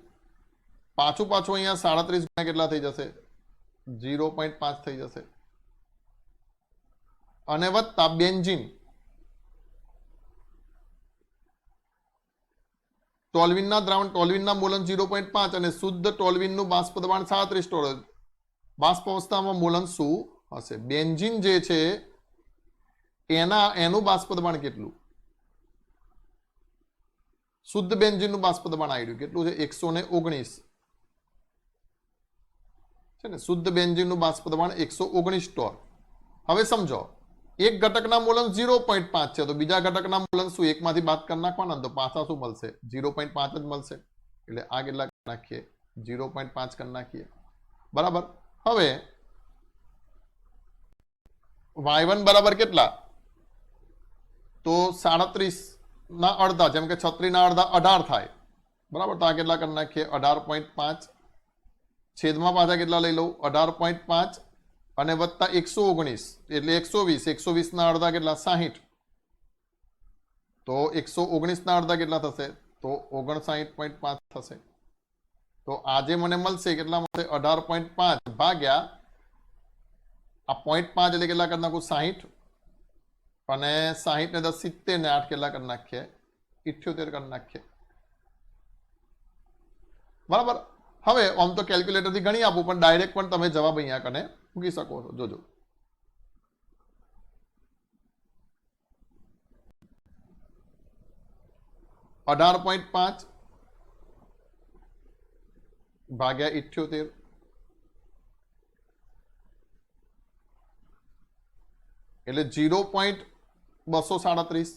પાછું અહીંયા 37 ગુણ્યા કેટલા થઈ જશે? 0.5 થઈ જશે. અને વત્તા બેન્ઝીન, ટોલ્યુઇનના દ્રાવણ ટોલ્યુઇનના મોલન્સ 0.5 અને શુદ્ધ ટોલ્યુઇનનું બાષ્પ દબાણ 37 ટોર. બાષ્પ અવસ્થામાં મોલન્સ શું હશે? બેન્ઝીન જે છે એનું બાષ્પ દબાણ કેટલું? શુદ્ધ બેન્ઝીનનું બાષ્પ દબાણ આવ્યું કેટલું છે? 119 છે ને. શુદ્ધ બેન્ઝીનનું બાષ્પ દબાણ 119 ટોર. હવે સમજો, એક ઘટકના મોલન્સ 0.5 છે, તો બીજા ઘટકના મોલન્સ શું? એકમાંથી બાદ કરી નાખવાના, તો પાછા શું મળશે? 0.5 જ મળશે. એટલે આ કેટલા નાખીએ? 0.5 કરી નાખીએ. બરાબર. હવે y1 બરાબર કેટલા? તો 37 ના અડધા, જેમ કે 36 ના અડધા 18 થાય. બરાબર. તો આ કેટલા કરી નાખીએ? 18.5 છેદમાં પાછા કેટલા લઈ લઉં? 18.5 અને વત્તા 119 એટલે 120 ના અડધા કેટલા? 60. તો 119 ના અડધા કેટલા થશે? તો 59.5 થશે. તો આજે મને મળશે કેટલા મળશે? 18.5 ભાગ્યા આ 0.5 એટલે કેટલા કરી નાખું? 60. અને 60 ને 10 70 ને 8 કેટલા કરી નાખીએ? 78 કરી નાખીએ. બરાબર. હવે આમ તો કેલ્ક્યુલેટરથી ગણી આપું, પણ ડાયરેક્ટ પણ તમે જવાબ અહીંયા કને મૂકી શકો છો. જોજો. $18.5 ભાગ્યા 78 એટલે 0.237.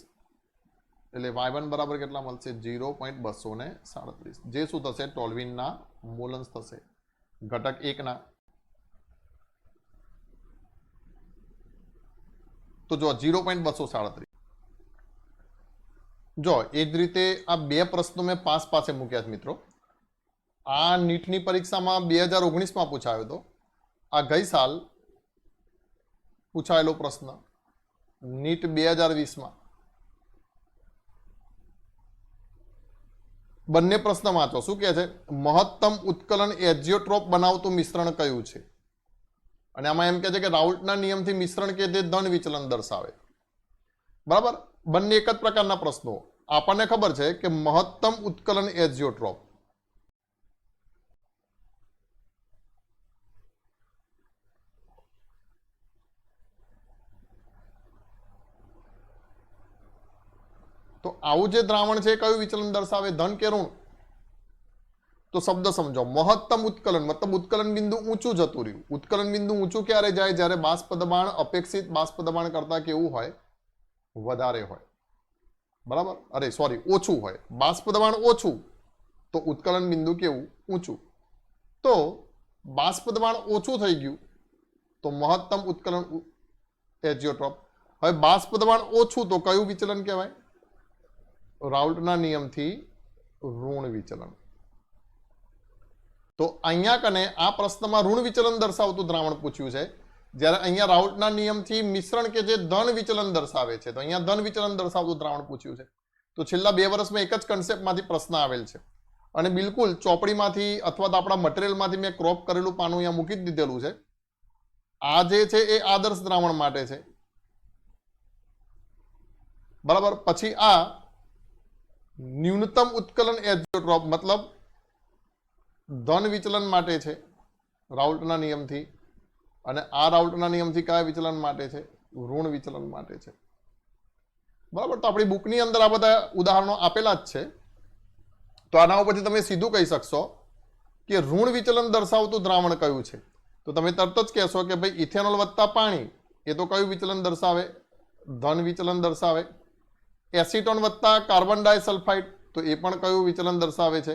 એટલે y1 બરાબર કેટલા મળશે? 0.237. જે શું થશે? ટોલ્યુઇનના મોલન્સ થશે, ઘટક 1 ના. તો જો 0.237. જો એ જ રીતે આ બે પ્રશ્નો મેં પાસ પાસે મૂક્યા છે મિત્રો. આ નીટની પરીક્ષામાં 2019માં પૂછાયો હતો. આ ગઈ સાલ પૂછાયેલો પ્રશ્ન નીટ 2020માં. બંને પ્રશ્ન વાંચો. શું કહે છે? મહત્તમ ઉત્કલન એજીઓટ્રોપ બનાવતું મિશ્રણ કયું છે? અને આમાં એમ કહે છે કે રાઉલ્ટના નિયમથી મિશ્રણ કે તે ધન વિચલન દર્શાવે. બરાબર, બંને એક જ પ્રકારના પ્રશ્નો. આપણને ખબર છે કે મહત્તમ ઉત્કલન એજીઓટ્રોપ તો આવું જે દ્રાવણ છે કયું વિચલન દર્શાવે, ધન કે ઋણ? તો શબ્દ સમજો. મહત્તમ ઉત્કલન મતલબ ઉત્કલન બિંદુ ઊંચું જતું રહ્યું. ઉત્કલન બિંદુ ઊંચું ક્યારે જાય? જ્યારે બાષ્પ દબાણ અપેક્ષિત બાષ્પ દબાણ કરતા કેવું હોય? વધારે હોય. બરાબર, અરે સોરી, ઓછું હોય. બાષ્પ દબાણ ઓછું તો ઉત્કલન બિંદુ કેવું? ઊંચું. તો બાષ્પ દબાણ ઓછું થઈ ગયું તો મહત્તમ ઉત્કલન એજીઓટ્રોપ. હવે બાષ્પ દબાણ ઓછું તો કયું વિચલન કહેવાય? રાઉલ્ટના નિયમથી ઋણ વિચલન. તો અહીંયા કને આ પ્રશ્નમાં ઋણ વિચલન દર્શાવતું દ્રાવણ પૂછ્યું છે, જ્યારે અહીંયા રાઉલ્ટના નિયમથી મિશ્રણ કે જે ધન વિચલન દર્શાવે છે. તો અહીંયા ધન વિચલન દર્શાવતું દ્રાવણ પૂછ્યું છે. તો છેલ્લા 2 વર્ષમાં એક જ કન્સેપ્ટમાંથી પ્રશ્ન આવેલ છે અને બિલકુલ ચોપડીમાંથી અથવા તો આપણા મટીરિયલમાંથી મેં ક્રોપ કરેલું પાનું અહીંયા મૂકી જ દીધેલું છે. આ જે છે એ આદર્શ દ્રાવણ માટે છે. બરાબર, પછી આ ન્યૂનતમ ઉત્કલન એજીઓટ્રોપ મતલબ ધન વિચલન માટે છે રાઉલ્ટના નિયમથી, અને આ રાઉલ્ટના નિયમથી કયા વિચલન માટે છે? ઋણ વિચલન માટે છે. બરાબર, તો આપણી બુકની અંદર આ બધા ઉદાહરણો આપેલા જ છે. તો આના ઉપરથી તમે સીધું કહી શકશો કે ઋણ વિચલન દર્શાવતું દ્રાવણ કયું છે. તો તમે તરત જ કહેશો કે ભાઈ ઇથેનોલ વત્તા પાણી, એ તો કયું વિચલન દર્શાવે? ધન વિચલન દર્શાવે. એસિટોન વત્તા કાર્બન ડાયસલ્ફાઇડ, તો એ પણ કયું વિચલન દર્શાવે છે?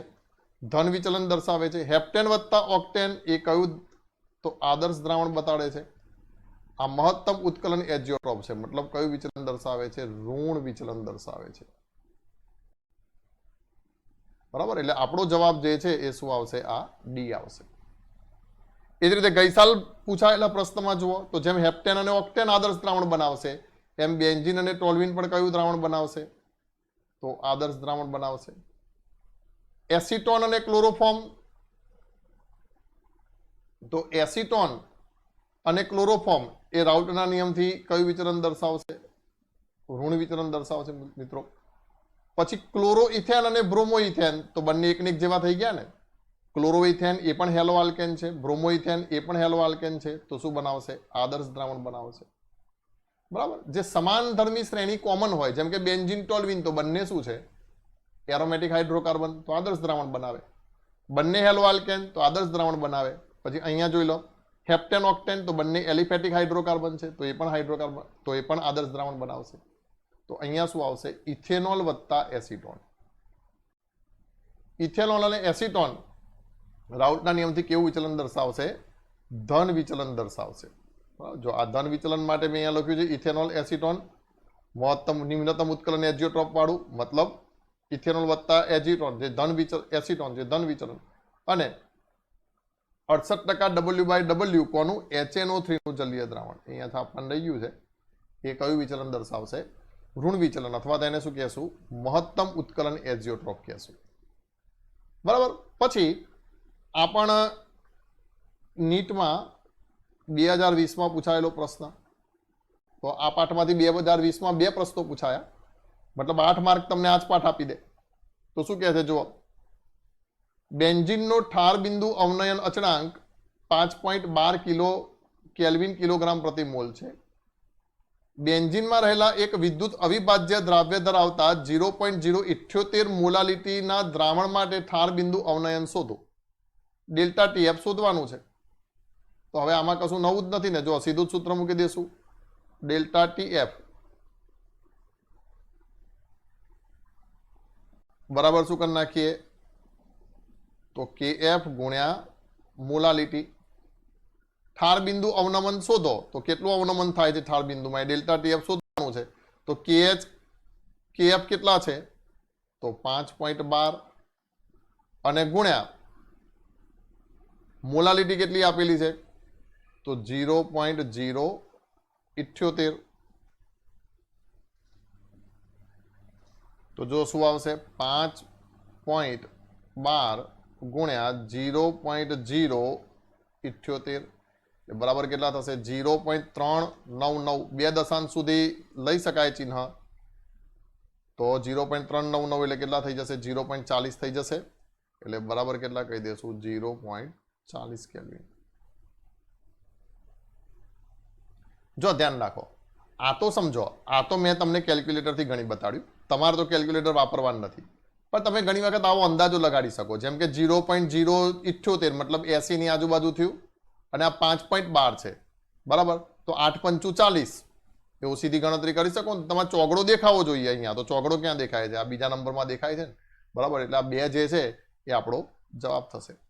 ધન વિચલન દર્શાવે છે. હેપ્ટેન વત્તા ઓક્ટેન, એ કયું? તો આદર્શ દ્રાવણ બતાડે છે. આ મહત્તમ ઉત્કલન એજીઓટ્રોપ છે, મતલબ કયું વિચલન દર્શાવે છે? ઋણ વિચલન દર્શાવે છે. બરાબર, એટલે આપણો જવાબ જે છે એ શું આવશે? આ ડી આવશે. એ જ રીતે ગઈ સાલ પૂછાયેલા પ્રશ્નમાં જુઓ તો જેમ હેપ્ટેન અને ઓક્ટેન આદર્શ દ્રાવણ બનાવશે, એમ બેન્ઝીન અને ટોલ્યુઇન પણ કયું દ્રાવણ બનાવશે? તો આદર્શ દ્રાવણ બનાવશે. એસિટોન અને ક્લોરોફોર્મ, તો એસિટોન અને ક્લોરોફોર્મ એ રાઉલ્ટના નિયમથી કયું વિચલન દર્શાવશે? ઋણ વિચલન દર્શાવશે મિત્રો. પછી ક્લોરોઇથેન અને બ્રોમોઇથેન, તો બંને એકને એક જેવા થઈ ગયા ને. ક્લોરોઇથેન એ પણ હેલો આલ્કેન છે, બ્રોમોઇથેન એ પણ હેલો આલ્કેન છે. તો શું બનાવશે? આદર્શ દ્રાવણ બનાવશે. બરાબર, જે સમાન ધર્મી શ્રેણી કોમન હોય, જેમ કે બેન્ઝીન ટોલ્યુઇન, તો બંને શું છે? એરોમેટિક હાઇડ્રોકાર્બન, તો આદર્શ દ્રાવણ બનાવે. બંને હેલો આલ્કેન, તો આદર્શ દ્રાવણ બનાવે. પછી અહીંયા જોઈ લો હેપ્ટેન ઓક્ટેન, તો બંને એલિફેટિક હાઇડ્રોકાર્બન છે, તો એ પણ હાઇડ્રોકાર્બન, તો એ પણ આદર્શ દ્રાવણ બનાવશે. તો અહીંયા શું આવશે? ઇથેનોલ વત્તા એસિટોન. ઇથેનોલ અને એસિટોન રાઉલ્ટના નિયમથી કેવું વિચલન દર્શાવશે? ધન વિચલન દર્શાવશે. જો આ ધન વિચલન માટે મેં અહીંયા લખ્યું છે ઇથેનોલ એસિટોન મહત્તમ ન્યૂનતમ ઉત્કલન એજીઓટ્રોપ વાળું, મતલબ ઇથેનોલ વત્તા એજીટોન જે ધન વિચલન, એસિટોન જે ધન વિચલન, અને 68% W/W કોનું? HNO3 નું જલીય દ્રાવણ. અહીંયા આપણને રહી ગયું છે એ કયું વિચલન દર્શાવશે? ઋણ વિચલન, અથવા તેને શું કહેશું? મહત્તમ ઉત્કલન એજીઓટ્રોપ કહેશું. બરાબર, પછી આપણ નીટમાં 2020માં પૂછાયેલો પ્રશ્ન. તો આ પાઠમાંથી 2020માં 2 પ્રશ્નો પૂછાયા, મતલબ 8 માર્ક તમને આ જ પાઠ આપી દે. તો શું કહે છે જુઓ, બેન્ઝીનનો ઠાર બિંદુ અવનયન અચળાંક 5.12 કિલો કેલ્વિન કિલોગ્રામ પ્રતિ મોલ છે. બેન્ઝીનમાં રહેલા એક વિદ્યુત અવિભાજ્ય દ્રાવ્ય ધરાવતા 0.078 મોલાલિટીના દ્રાવણ માટે ઠાર બિંદુ અવનયન શોધો. ડેલ્ટા ટીએફ શોધવાનું છે. તો હવે આમાં કશું નવું જ નથી ને, જો સીધું જ સૂત્ર મૂકી દેશું. ડેલ્ટા ટીએફ બરાબર શું કરી નાખીએ? તો કેએફ ગુણ્યા મોલાલિટી. ઠાર બિંદુ અવનમન શોધો તો કેટલું અવનમન થાય છે ઠાર બિંદુમાં એ ડેલ્ટા ટીએફ શોધવાનું છે તો કેએફ કેટલા છે તો 5.12 અને ગુણ્યા મોલાલિટી કેટલી આપેલી છે તો 0.078 તો જો શું આવશે 5.12 ગુણ્યા 0.078 બરાબર કેટલા થશે 0.399 બે દશાંશ સુધી લઈ શકાય ચિહ્ન તો 0.399 એટલે કેટલા થઈ જશે 0.40 થઈ જશે એટલે બરાબર કેટલા કહી દેશું 0.40 કેલ્વિન જો ધ્યાન રાખો આ તો સમજો આ તો મેં તમને કેલ્ક્યુલેટરથી ગણી બતાડ્યું તમારે તો કેલ્ક્યુલેટર વાપરવાનું નથી પણ તમે ઘણી વખત આવો અંદાજો લગાડી શકો જેમ કે 0.078 મતલબ 80 ની આજુબાજુ થયું અને આ 5.12 છે બરાબર તો 8 પંચું 40 એવું સીધી ગણતરી કરી શકો ને તમારે ચોગડો દેખાવો જોઈએ અહીંયા તો ચોગડો ક્યાં દેખાય છે આ બીજા નંબરમાં દેખાય છે ને બરાબર એટલે આ બે જે છે એ આપણો જવાબ થશે